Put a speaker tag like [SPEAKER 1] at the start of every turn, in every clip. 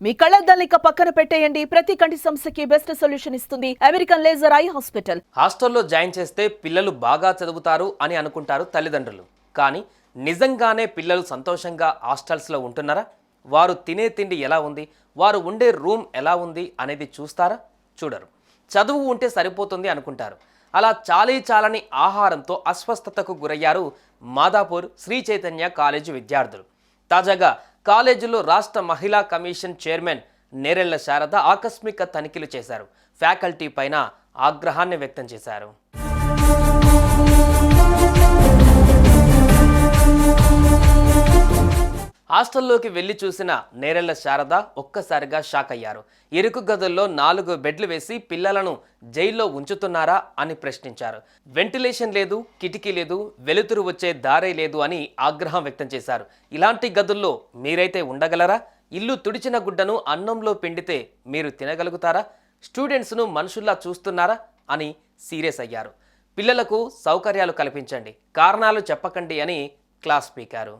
[SPEAKER 1] మీ కళ్ళద్దాలిక పక్కన పెట్టేయండి. ప్రతి కంటి సమస్యకి బెస్ట్ సొల్యూషన్ ఇస్తుంది అమెరికన్ లేజర్ ఐ హాస్పిటల్.
[SPEAKER 2] హాస్టల్లో జాయిన్ చేస్తే పిల్లలు బాగా చదువుతారు అని అనుకుంటారు తల్లిదండ్రులు. కానీ నిజంగానే పిల్లలు సంతోషంగా హాస్టల్స్లో ఉంటున్నారా? వారు తినే తిండి ఎలా ఉంది, వారు ఉండే రూమ్ ఎలా ఉంది అనేది చూస్తారా? చూడరు. చదువు ఉంటే సరిపోతుంది అనుకుంటారు. అలా చాలీ ఆహారంతో అస్వస్థతకు గురయ్యారు మాదాపూర్ శ్రీ చైతన్య కాలేజీ విద్యార్థులు. తాజాగా కాలేజీలో రాష్ట్ర మహిళా కమిషన్ చైర్మన్ నేరెళ్ల శారద ఆకస్మిక తనిఖీలు చేశారు. ఫ్యాకల్టీ పైన ఆగ్రహాన్ని వ్యక్తం చేశారు. హాస్టల్లోకి వెళ్లి చూసిన నేరెళ్ల శారద ఒక్కసారిగా షాక్ అయ్యారు. ఇరుకు గదుల్లో 4 బెడ్లు వేసి పిల్లలను జైల్లో ఉంచుతున్నారా అని ప్రశ్నించారు. వెంటిలేషన్ లేదు, కిటికీ లేదు, వెలుతురు వచ్చే దారే లేదు అని ఆగ్రహం వ్యక్తం చేశారు. ఇలాంటి గదుల్లో మీరైతే ఉండగలరా? ఇల్లు తుడిచిన గుడ్డను అన్నంలో పిండితే మీరు తినగలుగుతారా? స్టూడెంట్స్ను మనుషుల్లా చూస్తున్నారా అని సీరియస్ అయ్యారు. పిల్లలకు సౌకర్యాలు కల్పించండి, కారణాలు చెప్పకండి అని క్లాస్ పీకారు.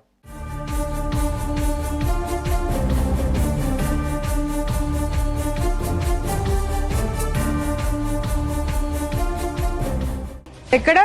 [SPEAKER 3] ఎక్కడ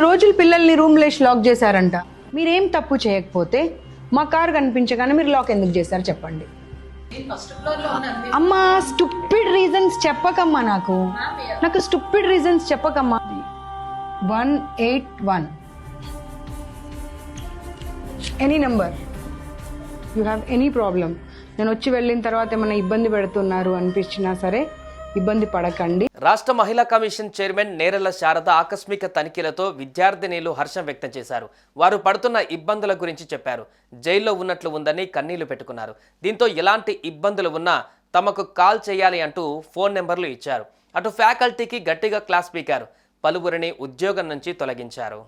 [SPEAKER 3] రోజులు పిల్లల్ని రూమ్ లేసి లాక్ చేశారంట. మీరేం తప్పు చేయకపోతే మా కార్ కనిపించగానే మీరు లాక్ ఎందుకు చేశారు చెప్పండి. అమ్మా స్టూపిడ్ రీజన్స్ చెప్పకమ్మా, నాకు స్టూపిడ్ రీజన్స్ చెప్పకమ్మా. 181 any number, you have any problem. నేను వచ్చి వెళ్ళిన తర్వాత ఏమైనా ఇబ్బంది పెడుతున్నారు అనిపించినా సరే ఇబ్బంది పడకండి.
[SPEAKER 2] రాష్ట్ర మహిళా కమిషన్ చైర్మన్ నేరెళ్ల శారద ఆకస్మిక తనిఖీలతో విద్యార్థినీలు హర్షం వ్యక్తం చేశారు. వారు పడుతున్న ఇబ్బందుల గురించి చెప్పారు. జైల్లో ఉన్నట్లు ఉందని కన్నీళ్లు పెట్టుకున్నారు. దీంతో ఎలాంటి ఇబ్బందులు ఉన్నా తమకు కాల్ చేయాలి అంటూ ఫోన్ నెంబర్లు ఇచ్చారు. అటు ఫ్యాకల్టీకి గట్టిగా క్లాస్ పీకారు. పలువురిని ఉద్యోగం నుంచి తొలగించారు.